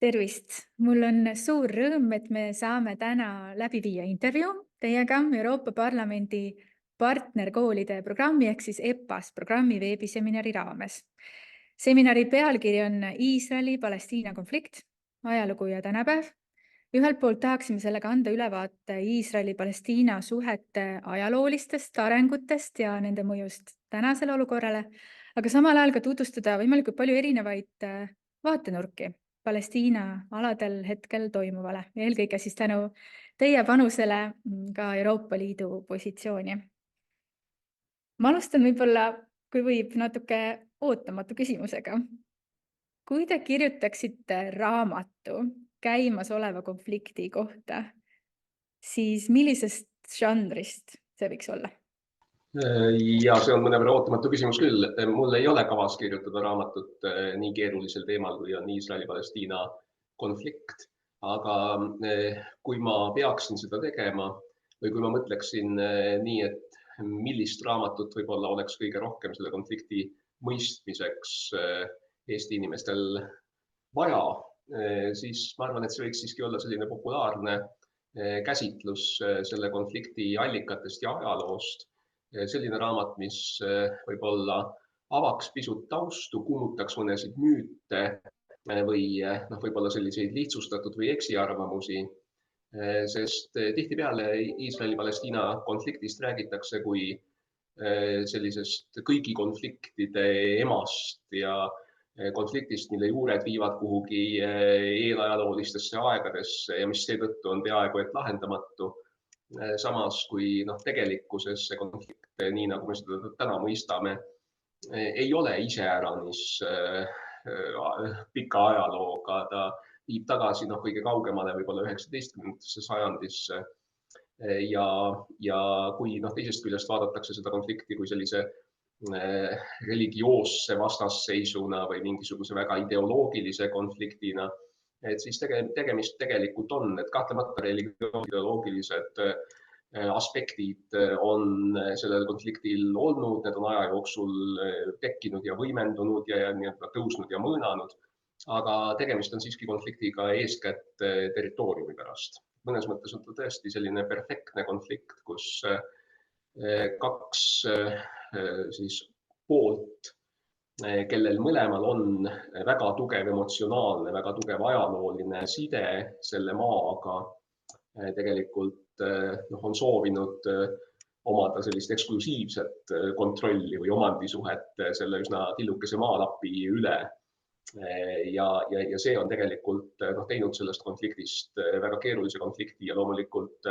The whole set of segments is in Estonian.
Tervist! Mul on suur rõõm, et me saame täna läbi viia intervjuu teiega Euroopa Parlamendi partnerkoolide programmi ehk siis EPAS programmi veebiseminari raames. Seminari pealkiri on Iisraeli-Palestiina konflikt, ajalugu ja tänapäev. Ühelt poolt tahaksime sellega anda ülevaate Iisraeli-Palestiina suhete ajaloolistest arengutest ja nende mõjust tänasele olukorrale, aga samal ajal ka tutvustada võimalikult palju erinevaid vaatenurki Palestiina aladel hetkel toimuvale, eelkõige siis tänu teie panusele ka Euroopa Liidu positsiooni. Ma alustan võib-olla, kui võib, natuke ootamatu küsimusega. Kui te kirjutaksite raamatu käimasoleva konflikti kohta, siis millisest žanrist see võiks olla? Ja see on mõnevõrra ootamatu küsimus küll. Mul ei ole kavas kirjutada raamatut nii keerulisel teemal, kui on Iisraeli-Palestiina konflikt. Aga kui ma peaksin seda tegema või kui ma mõtleksin nii, et millist raamatut võib-olla oleks kõige rohkem selle konflikti mõistmiseks Eesti inimestel vaja, siis ma arvan, et see võiks siiski olla selline populaarne käsitlus selle konflikti allikatest ja ajaloost. Selline raamat, mis võib-olla avaks pisut taustu, kummutaks mõnesid müüte või võib-olla selliseid lihtsustatud või eksiarvamusi, sest tihtipeale Iisraeli-Palestiina konfliktist räägitakse kui sellisest kõigi konfliktide emast ja konfliktist, mille juured viivad kuhugi eelajaloolistesse aegadesse ja mis seetõttu on peaaegu et lahendamatu. Samas kui tegelikkuses see konflikt, nii nagu me seda täna mõistame, ei ole iseäranis pika ajalooga. Ta viib tagasi kõige kaugemale võib-olla 19. sajandisse. Ja kui teisest küljest vaadatakse seda konflikti kui sellise religioosse vastasseisuna või mingisuguse väga ideoloogilise konfliktina, et siis tegemist tegelikult on, et kahtlemata ideoloogilised aspektid on sellel konfliktil olnud, need on aja jooksul tekkinud ja võimendunud ja tõusnud ja mõõnanud, aga tegemist on siiski konfliktiga eeskätt territooriumi pärast. Mõnes mõttes on ta tõesti selline perfektne konflikt, kus kaks poolt, kellel mõlemal on väga tugev emotsionaalne, väga tugev ajalooline side selle maaga, tegelikult on soovinud omada sellist eksklusiivset kontrolli või omandisuhet selle üsna tillukese maalapi üle. Ja see on tegelikult teinud sellest konfliktist väga keerulise konflikti ja loomulikult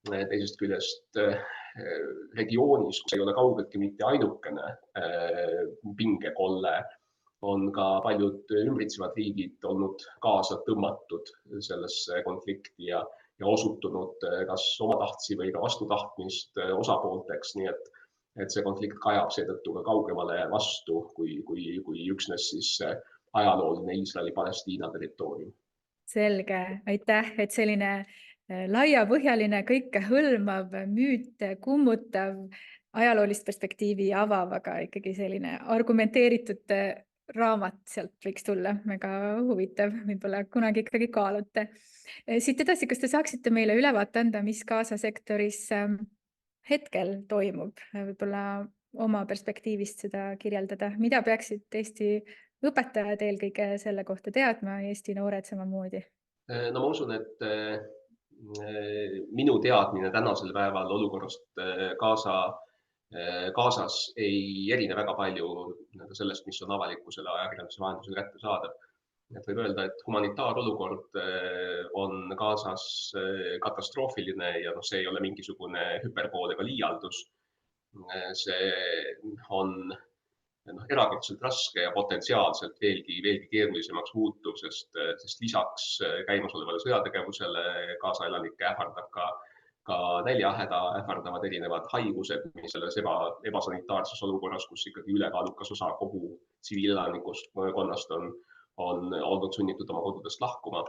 teisest küljest regioonis, kus ei ole kaugeltki mitte ainukene pingekolle, on ka paljud ümbritsevad riigid olnud kaasa tõmmatud sellesse konflikti ja osutunud kas omatahtsi või ka vastutahtmist osapoolteks, nii et see konflikt kajab seetõttu ka kaugemale vastu, kui üksnes siis ajalooline Iisraeli-Palestiina territoorium. Selge, aitäh, et selline laiapõhjaline, kõike hõlmav, müüte kummutav, ajaloolist perspektiivi avav, aga ikkagi selline argumenteeritud raamat sealt võiks tulla. Väga huvitav, võib-olla kunagi ikkagi kaalute. Siit edasi, kas te saaksite meile ülevaate anda, mis Gaza sektoris hetkel toimub? Võib-olla oma perspektiivist seda kirjeldada. Mida peaksid Eesti õpetajad eelkõige selle kohta teadma, Eesti noored samamoodi? No ma usun, et minu teadmine tänasel päeval olukorrast Gazas ei erine väga palju sellest, mis on avalikkusele ajakirjanduse vahendusel kättesaadav. Võib öelda, et humanitaarolukord on Gazas katastroofiline ja see ei ole mingisugune hüperbool ega liialdus. See on erakordselt raske ja potentsiaalselt veelgi keerulisemaks muutuv, sest lisaks käimasolevale sõjategevusele Gaza elanikke ähvardab ka näljahäda, ähvardavad erinevad haigused, mis selles ebasanitaarses olukorras, kus ikkagi ülekaalukas osa kogu tsiviilelanikust konnast on olnud sunnitud oma kodudest lahkuma,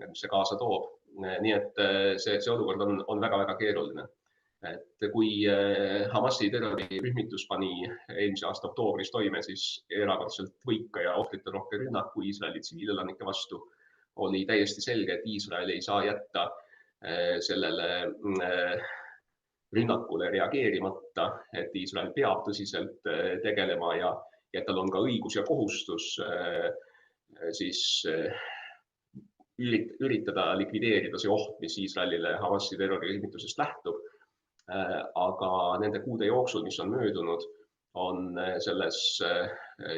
mis see kaasa toob. Nii et see olukord on väga-väga keeruline. Et kui Hamasi terrorirühmitus pani eelmise aasta oktoobris toime, siis erakordselt võika ja ohvriterohke rünnaku Iisraeli tsiviilelanike vastu, oli täiesti selge, et Iisrael ei saa jätta sellele rünnakule reageerimata, et Iisrael peab tõsiselt tegelema ja tal on ka õigus ja kohustus siis üritada likvideerida see oht, mis Iisraelile Hamasi terrorirühmitusest lähtub. Aga nende kuude jooksul, mis on möödunud, on selles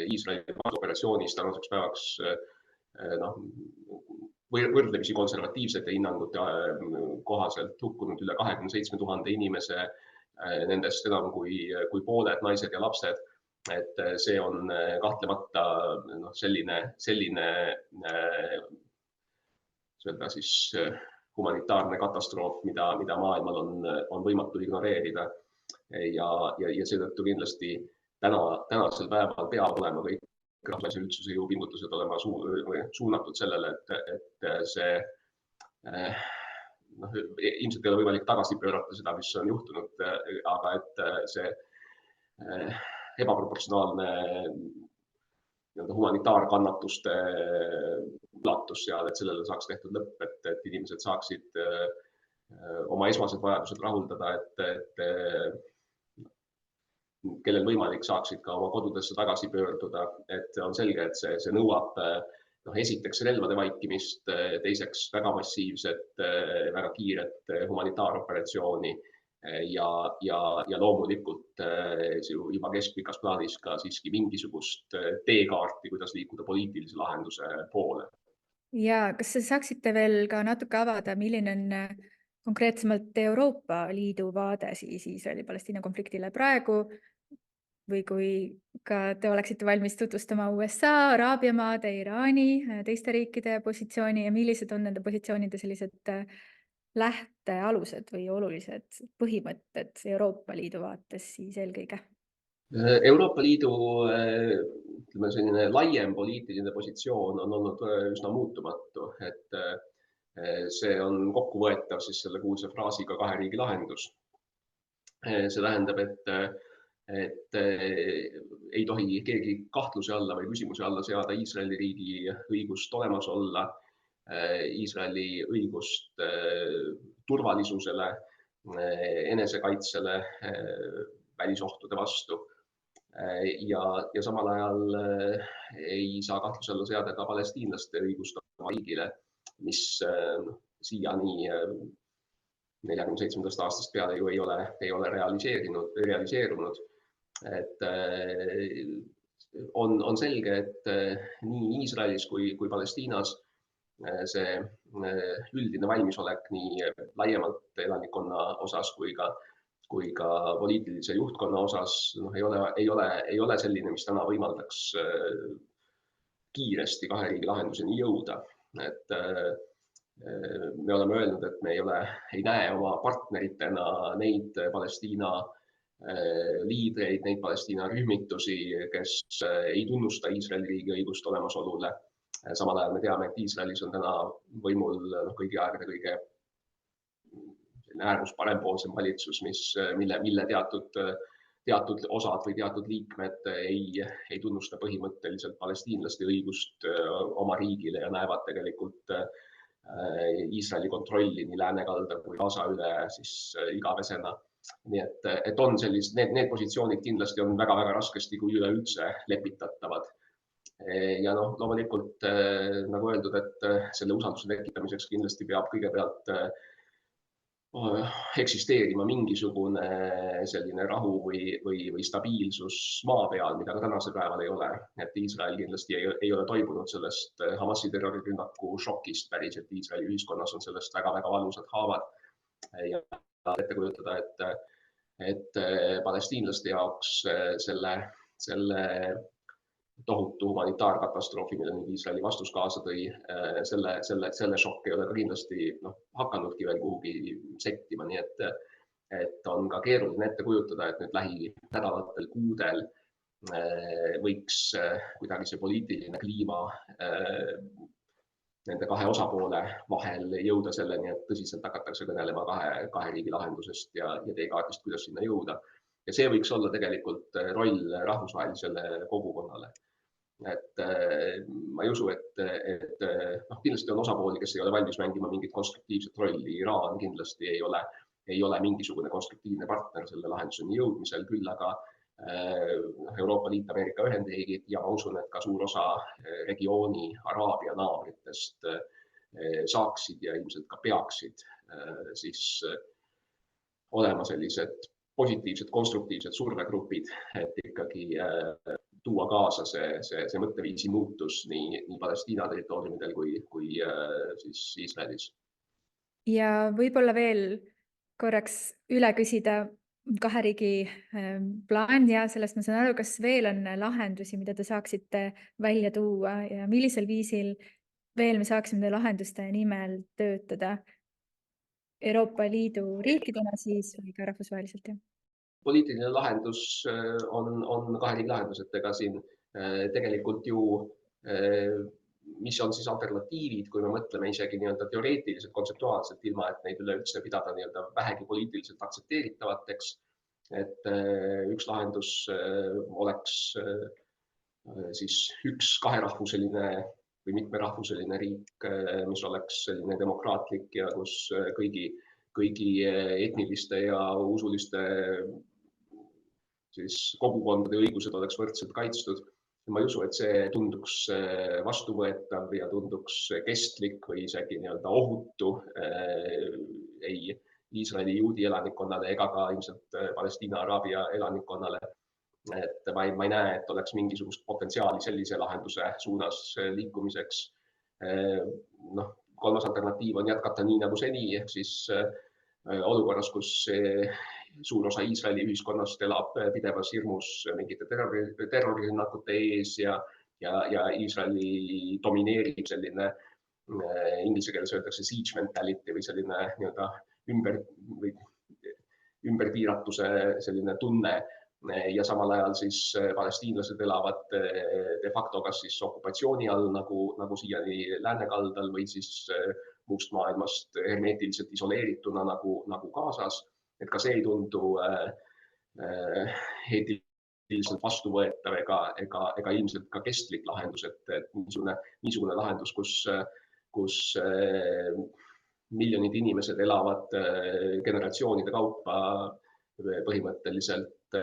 Iisraeli operatsioonis tänaseks päevaks võrdlemisi konservatiivsete hinnangute kohaselt hukkunud üle 27 000 inimese, nendest enam kui pooled naised ja lapsed. Et see on kahtlemata selline humanitaarne katastroof, mida maailmal on võimatu ignoreerida. Ja seetõttu kindlasti tänasel päeval peab olema kõik rahvusvahelise üldsuse jõupingutused olema suunatud sellele, et see ilmselt ei ole võimalik tagasi pöörata seda, mis on juhtunud, aga et see ebaproportsionaalne humanitaarkannatuste ulatus seal, et sellele saaks tehtud lõpp, et inimesed saaksid oma esmased vajadused rahuldada, et kellel võimalik saaksid ka oma kodudesse tagasi pöörduda, et on selge, et see nõuab esiteks relvade vaikimist, teiseks väga massiivset, väga kiiret humanitaaroperatsiooni ja loomulikult juba keskpikas plaanis ka siiski mingisugust teekaarti, kuidas liikuda poliitilise lahenduse poole. Ja kas saaksite veel ka natuke avada, milline on konkreetsemalt Euroopa Liidu vaade siis Iisraeli-Palestiina konfliktile praegu või kui ka te oleksite valmis tutvustama USA, Araabia maade, Iraani, teiste riikide positsiooni ja millised on nende positsioonide sellised lähtealused või olulised põhimõtted Euroopa Liidu vaates siis eelkõige? Euroopa Liidu selline laiem poliitiline positsioon on olnud üsna muutumatu, et see on kokkuvõetav siis selle kuulsa fraasiga kahe riigi lahendus. See tähendab, et ei tohi keegi kahtluse alla või küsimuse alla seada Iisraeli riigi õigust olemas olla, Iisraeli õigust turvalisusele, enesekaitsele, välisohtude vastu. Ja samal ajal ei saa kahtluse alla seada ka palestiinlaste õigust oma riigile, mis siiani 47. aastast peale ju ei ole realiseerunud. Et on selge, et nii Iisraelis kui Palestiinas see üldine valmisolek nii laiemalt elanikkonna osas kui ka poliitilise juhtkonna osas ei ole selline, mis täna võimaldaks kiiresti kahe riigi lahenduseni jõuda. Et me oleme öelnud, et me ei näe oma partneritena neid Palestiina liidreid, neid Palestiina rühmitusi, kes ei tunnusta Iisraeli riigi õigust olemasolule. Samal ajal me teame, et Iisraelis on täna võimul kõigi aegade kõige äärmus parempoolsem valitsus, mille teatud osad või teatud liikmed ei tunnusta põhimõtteliselt palestiinlaste õigust oma riigile ja näevad tegelikult Iisraeli kontrolli nii läänekalda kui Gaza üle siis igavesena. Nii et on need positsioonid kindlasti on väga-väga raskesti kui üleüldse lepitatavad. Ja loomulikult, nagu öeldud, et selle usalduse tekitamiseks kindlasti peab kõigepealt eksisteerima mingisugune selline rahu või stabiilsus maa peal, mida ka tänasel päeval ei ole. Et Iisrael kindlasti ei ole toibunud sellest Hamasi terrorirünnaku šokist päris, et Iisraeli ühiskonnas on sellest väga-väga valusad haavad. Ja ette kujutada, et palestiinlaste jaoks selle tohutu humanitaarkatastroofi, mille nüüd Iisraeli vastus kaasa tõi, selle šokk ei ole ka kindlasti hakanudki veel kuhugi settima, nii et on ka keeruline ette kujutada, et nüüd lähinädalatel, kuudel võiks kuidagi see poliitiline kliima nende kahe osapoole vahel jõuda selleni, et tõsiselt hakatakse kõnelema kahe riigi lahendusest ja teekaardist, kuidas sinna jõuda. Ja see võiks olla tegelikult roll rahvusvahelisele kogukonnale. et ma ei usu, et kindlasti on osapooli, kes ei ole valmis mängima mingit konstruktiivset rolli. Iraan kindlasti ei ole mingisugune konstruktiivne partner selle lahenduseni jõudmisel, küll aga Euroopa Liit, Ameerika Ühendriigid ja ma usun, et ka suur osa regiooni Araabia naabritest saaksid ja ilmselt ka peaksid siis olema sellised positiivsed, konstruktiivsed survegrupid, et ikkagi tuua kaasa see mõtteviisi muutus nii Palestiina territooriumidel kui siis Iisraelis. Ja võib-olla veel korraks üle küsida kahe riigi plaan ja sellest ma saan aru, kas veel on lahendusi, mida te saaksite välja tuua ja millisel viisil veel me saaksime lahenduste nimel töötada Euroopa Liidu riikidena siis või ka rahvusvaheliselt? Poliitiline lahendus on kahe riigi lahendus, et ega siin tegelikult ju mis on siis alternatiivid, kui me mõtleme isegi teoreetiliselt, kontseptuaalselt, ilma et neid üleüldse pidada vähegi poliitiliselt aktsepteeritavateks. Et üks lahendus oleks siis üks kaherahvuseline või mitmerahvuseline riik, mis oleks selline demokraatlik ja kus kõigi etniliste ja usuliste siis kogukondade õigused oleks võrdselt kaitstud. Ma ei usu, et see tunduks vastuvõetav ja tunduks kestlik või isegi ohutu ei Iisraeli juudi elanikkonnale ega ka ilmselt Palestiina araabia elanikkonnale. Et ma ei näe, et oleks mingisugust potentsiaali sellise lahenduse suunas liikumiseks. Kolmas alternatiiv on jätkata nii nagu seni, ehk siis olukorras, kus suur osa Iisraeli ühiskonnast elab pidevas hirmus mingite terrorirünnakute ees ja Iisraeli domineerib selline inglise keeles öeldakse siege mentality või selline ümberpiiratuse selline tunne ja samal ajal siis palestiinlased elavad de facto kas siis okupatsiooni all nagu siiani läänekaldal või siis muust maailmast hermeetiliselt isoleerituna nagu Gazas. Et ka see ei tundu eetiliselt vastuvõetav ega ilmselt ka kestlik lahendus, et niisugune lahendus, kus miljonid inimesed elavad generatsioonide kaupa põhimõtteliselt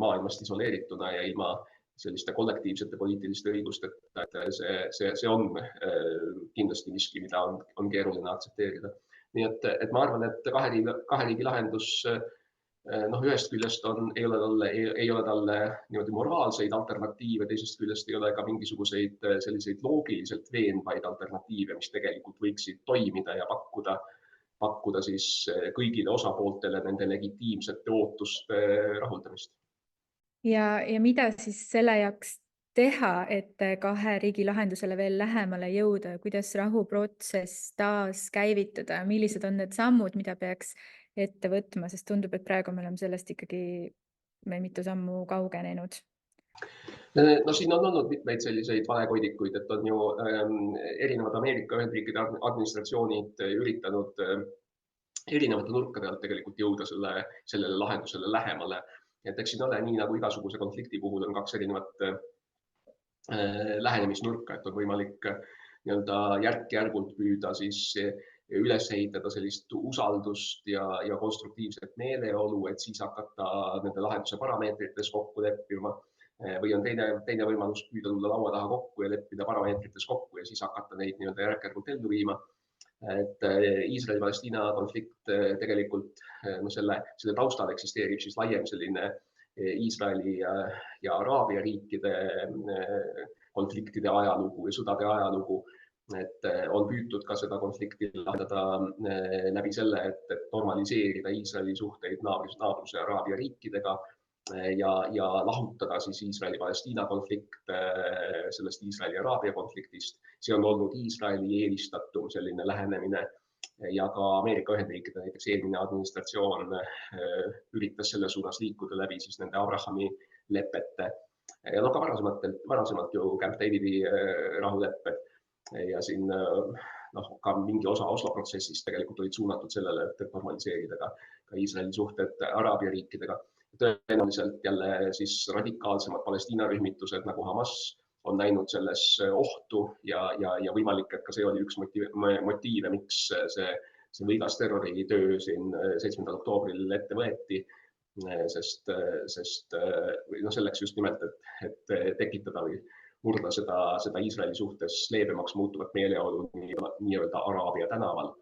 maailmast isoleerituna ja ilma selliste kollektiivsete poliitiliste õigusteta, et see on kindlasti miski, mida on keeruline aktsepteerida. Nii et ma arvan, et kahe riigi lahendus ühest küljest ei ole talle niimoodi moraalseid alternatiive, teisest küljest ei ole ka mingisuguseid selliseid loogiliselt veenvaid alternatiive, mis tegelikult võiksid toimida ja pakkuda siis kõigile osapooltele nende legitiimsete ootuste rahuldamist. Ja mida siis selle jaoks teha, et kahe riigi lahendusele veel lähemale jõuda, kuidas rahuprotsess taas käivitada, millised on need sammud, mida peaks ette võtma, sest tundub, et praegu me oleme sellest ikkagi mitu sammu kaugenenud. Siin on olnud mitmeid selliseid valekoidikuid, et on ju erinevad Ameerika Ühendriikide administratsioonid üritanud erinevate nurkade alt tegelikult jõuda sellele lahendusele lähemale. Et eks siin ole nii nagu igasuguse konflikti puhul on kaks erinevat lähenemisnurka, et on võimalik järk-järgult püüda siis üles ehitada sellist usaldust ja konstruktiivset meeleolu, et siis hakata nende lahenduse parameetrites kokku leppima. Või on teine võimalus püüda tulla laua taha kokku ja leppida parameetrites kokku ja siis hakata neid järk-järgult ellu viima. Et Iisraeli-Palestiina konflikt tegelikult selle taustal eksisteerib siis laiem selline Iisraeli ja Araabia riikide konfliktide ajalugu ja sõdade ajalugu. Et on püütud ka seda konflikti lahendada läbi selle, et normaliseerida Iisraeli suhteid naabruse Araabia riikidega ja lahutada siis Iisraeli-Palestiina konflikt sellest Iisraeli-Araabia konfliktist. See on olnud Iisraeli eelistatum selline lähenemine ja ka Ameerika Ühendriikide näiteks eelmine administratsioon üritas selle suunas liikuda läbi siis nende Abrahami lepete ja ka varasemalt ju Camp Davidi rahulepped ja siin ka mingi osa Oslo protsessist tegelikult olid suunatud sellele, et normaliseerida ka Iisraeli suhted Araabia riikidega. Tõenäoliselt jälle siis radikaalsemad Palestiina rühmitused nagu Hamas on näinud selles ohtu ja võimalik, et ka see oli üks motiive, miks see võigas terroritöö siin 7. oktoobril ette võeti, sest selleks just nimelt, et tekitada või murda seda Iisraeli suhtes leebemaks muutuvat meeleolu nii-öelda Araabia tänaval.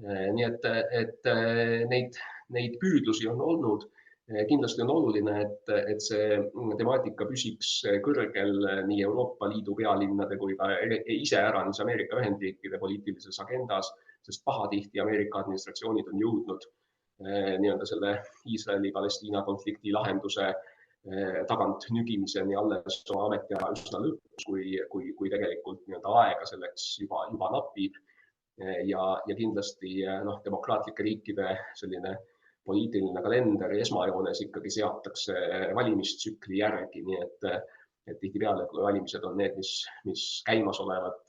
Nii et neid püüdlusi on olnud. Kindlasti on oluline, et see temaatika püsiks kõrgel nii Euroopa Liidu pealinnade kui ka iseäranis Ameerika Ühendriikide poliitilises agendas, sest pahatihti Ameerika administratsioonid on jõudnud nii-öelda selle Iisraeli-Palestiina konflikti lahenduse tagant nügimiseni alles oma ametiaja üsna lõpus, kui tegelikult nii-öelda aega selleks juba napib. Ja kindlasti demokraatlike riikide selline poliitiline kalender esmajoones ikkagi seatakse valimistsükli järgi, nii et tihtipeale valimised on need, mis käimasolevad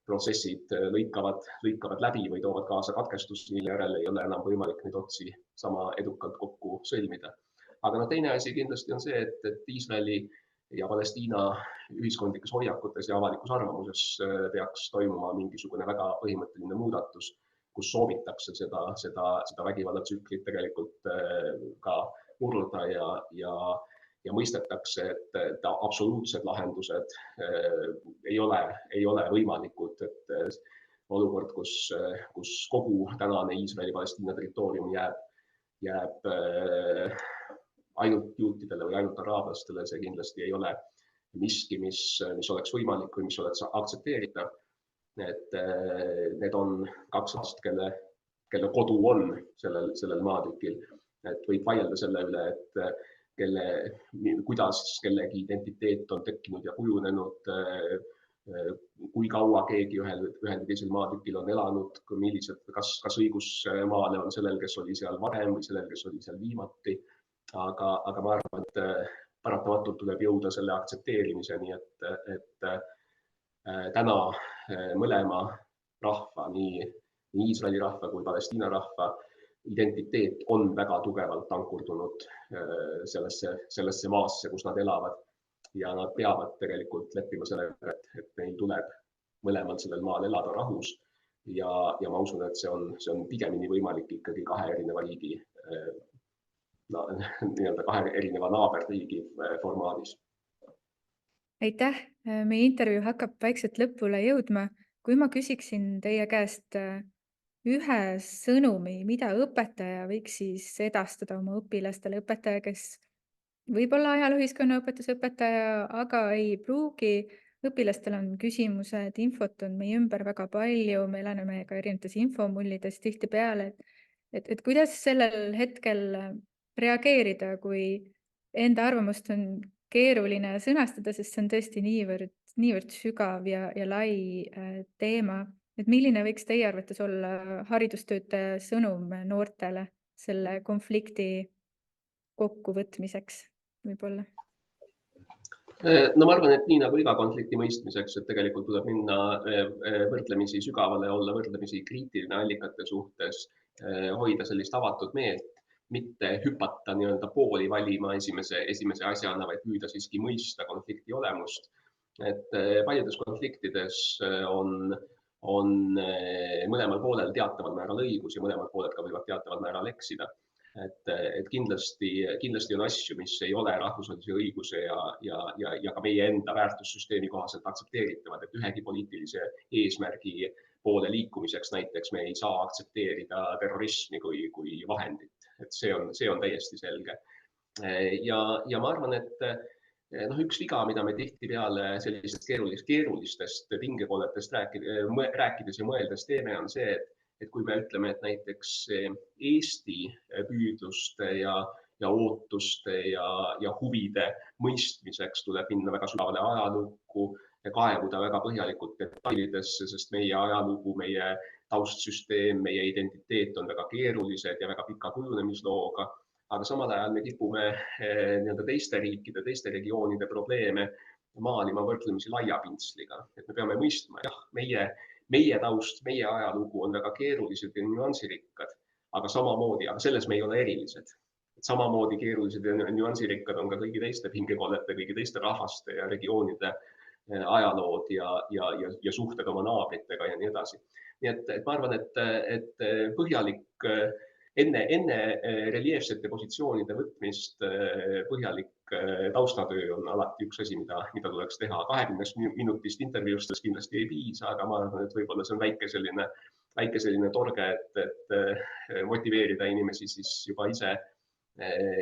protsessid lõikavad läbi või toovad kaasa katkestusi, mille järel ei ole enam võimalik neid otsi sama edukalt kokku sõlmida. Aga teine asi kindlasti on see, et Iisraeli ja Palestiina ühiskondlikes hoiakutes ja avalikus arvamuses peaks toimuma mingisugune väga põhimõtteline muudatus, kus soovitakse seda vägivallatsüklit tegelikult ka murda ja mõistetakse, et absoluutsed lahendused ei ole võimalikud, et olukord, kus kogu tänane Iisraeli-Palestiina territoorium jääb ainult juutidele või ainult araablastele, see kindlasti ei ole miski, mis oleks võimalik või mis oleks aktsepteeritav. Et need on kaks last, kelle kodu on sellel maatükil. Et võib vaielda selle üle, et kuidas kellegi identiteet on tekkinud ja kujunenud, kui kaua keegi ühel või teisel maatükil on elanud, kas õigus maale on sellel, kes oli seal varem või sellel, kes oli seal viimati. Aga ma arvan, et paratamatult tuleb jõuda selle aktsepteerimiseni, et täna mõlema rahva, nii Iisraeli rahva kui Palestiina rahva identiteet on väga tugevalt ankurdunud sellesse maasse, kus nad elavad. Ja nad peavad tegelikult leppima sellega, et neil tuleb mõlemal sellel maal elada rahus. Ja ma usun, et see on pigemini võimalik ikkagi kahe erineva riigi, nii-öelda kahe erineva naaberriigi formaadis. Aitäh! Meie intervjuu hakkab vaikselt lõpule jõudma. Kui ma küsiksin teie käest ühe sõnumi, mida õpetaja võiks siis edastada oma õpilastele, õpetaja, kes võib-olla ajalooühiskonnaõpetuse õpetaja, aga ei pruugi. Õpilastel on küsimused, infot on meie ümber väga palju, me elaneme ka erinevates infomullides tihtipeale, et kuidas sellel hetkel reageerida, kui enda arvamust on keeruline sõnastada, sest see on tõesti niivõrd sügav ja lai teema. Et milline võiks teie arvates olla haridustöötaja sõnum noortele selle konflikti kokkuvõtmiseks võib-olla? No ma arvan, et nii nagu iga konflikti mõistmiseks, et tegelikult tuleb minna võrdlemisi sügavale, olla võrdlemisi kriitiline allikate suhtes, hoida sellist avatud meelt, mitte hüpata nii-öelda pooli valima esimese asjana, vaid püüda siiski mõista konflikti olemust. Et paljudes konfliktides on mõlemal poolel teataval määral õigus ja mõlemad pooled ka võivad teataval määral eksida. Et kindlasti on asju, mis ei ole rahvusvahelise õiguse ja ka meie enda väärtussüsteemi kohaselt aktsepteeritavad, et ühegi poliitilise eesmärgi poole liikumiseks näiteks me ei saa aktsepteerida terrorismi kui vahendit. Et see on täiesti selge. Ja ma arvan, et üks viga, mida me tihtipeale sellisest keerulistest pingekolletest rääkides ja mõeldes teeme, on see, et kui me ütleme, et näiteks Eesti püüdluste ja ootuste ja huvide mõistmiseks tuleb minna väga sügavale ajalukku, kaevuda väga põhjalikult detailidesse, sest meie ajalugu, meie taustsüsteem, meie identiteet on väga keerulised ja väga pika kujunemislooga, aga samal ajal me kipume teiste riikide, teiste regioonide probleeme maalima võrdlemisi laia pintsliga. Et me peame mõistma, jah, meie taust, meie ajalugu on väga keerulised ja nüansirikkad, aga selles me ei ole erilised. Samamoodi keerulised ja nüansirikkad on ka kõigi teiste pingekollete, kõigi teiste rahvaste ja regioonide ajalood ja suhted oma naabritega ja nii edasi. Nii et ma arvan, et põhjalik enne reljeefsete positsioonide võtmist põhjalik taustatöö on alati üks asi, mida tuleks teha. 20 minutist intervjuust kindlasti ei piisa, aga ma arvan, et võib-olla see on väike selline torge, et motiveerida inimesi siis juba ise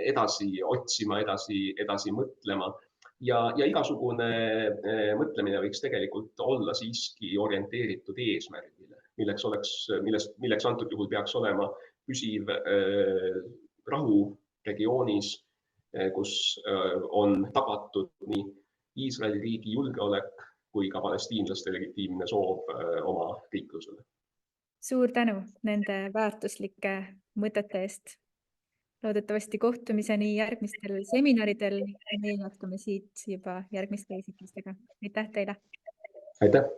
edasi otsima, edasi mõtlema. Ja igasugune mõtlemine võiks tegelikult olla siiski orienteeritud eesmärgile, milleks antud juhul peaks olema püsiv rahu regioonis, kus on tagatud nii Iisraeli riigi julgeolek kui ka palestiinlaste legitiimne soov oma riiklusele. Suur tänu nende väärtuslike mõtete eest. Loodetavasti kohtumiseni järgmistel seminaridel. Me jätkame siit juba järgmiste esitlustega. Aitäh teile! Aitäh!